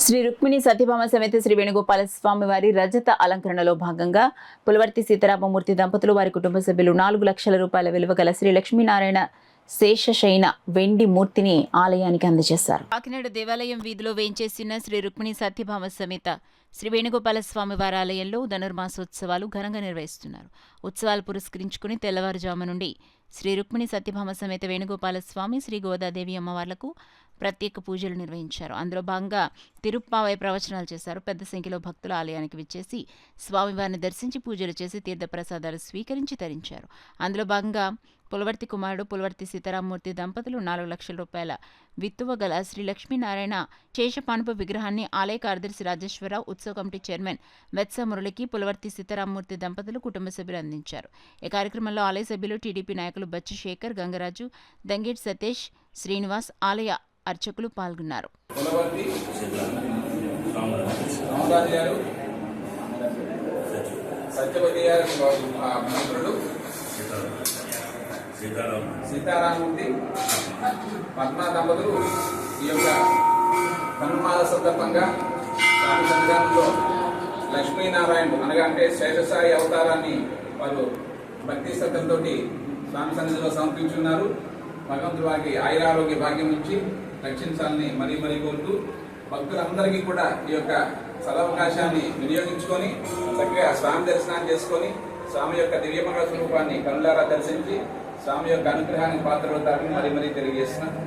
శ్రీ రుక్మిణి సత్యభామ సమేత శ్రీ వేణుగోపాల స్వామి వారి రజత అలంకరణలో భాగంగా పులవర్తి సీతారామమూర్తి దంపతులు వారి కుటుంబ సభ్యులు 4 లక్షల రూపాయల విలువ గల శ్రీ లక్ష్మీనారాయణ శేషశయన వెండి మూర్తిని ఆలయానికి అందజేశారు. కాకినాడ దేవాలయం వీధిలో వేంచేసిన శ్రీ రుక్మిణి సత్యభామ సమేత శ్రీ వేణుగోపాల స్వామి వారి ఆలయంలో ధనుర్మాసోత్సవాలు ఘనంగా నిర్వహిస్తున్నారు. ఉత్సవాలు పురస్కరించుకుని తెల్లవారుజాము నుండి శ్రీ రుక్మిణి సత్యభామ సమేత వేణుగోపాల స్వామి, శ్రీ గోదాదేవి అమ్మవార్లకు ప్రత్యేక పూజలు నిర్వహించారు. అందులో భాగంగా తిరుప్పావై ప్రవచనాలు చేశారు. పెద్ద సంఖ్యలో భక్తులు ఆలయానికి విచ్చేసి స్వామివారిని దర్శించి పూజలు చేసి తీర్థప్రసాదాలు స్వీకరించి తరించారు. అందులో భాగంగా పులవర్తి కుమారుడు పులవర్తి సీతారామమూర్తి దంపతులు 4 లక్షల రూపాయల విత్తువ గల శ్రీ లక్ష్మీనారాయణ శేషపానుపు విగ్రహాన్ని ఆలయ కార్యదర్శి రాజేశ్వరరావు, ఉత్సవ కమిటీ చైర్మన్ వెత్స మురళికి పులవర్తి సీతారామమూర్తి దంపతులు కుటుంబ సభ్యులు అందించారు. ఈ కార్యక్రమంలో ఆలయ సభ్యులు, టీడీపీ నాయకులు బచ్చి శేఖర్, గంగరాజు, దంగేటి సతీష్, శ్రీనివాస్, ఆలయ అర్చకులు పాల్గొన్నారు. సీతారామూర్తి పద్మా దంపతులు ఈ యొక్క హనుమాల సందర్భంగా స్వామి సన్నిధానంలో లక్ష్మీనారాయణుడు అనగా అంటే శేషసాయి అవతారాన్ని వారు భక్తి శ్రద్ధలతో స్వామి సన్నిధిలో సమర్పించున్నారు. భగవంతుడు వారికి ఆయురారోగ్య భాగ్యం నుంచి రక్షించాలని మరీ కోరుతూ భక్తులందరికీ కూడా ఈ యొక్క సదవకాశాన్ని వినియోగించుకొని చక్కగా స్వామి దర్శనాన్ని చేసుకొని స్వామి యొక్క దివ్యమంగళ స్వరూపాన్ని కనులారా దర్శించి స్వామి యొక్క అనుగ్రహానికి పాత్రవుతారని మరీ తెలియజేస్తున్నా.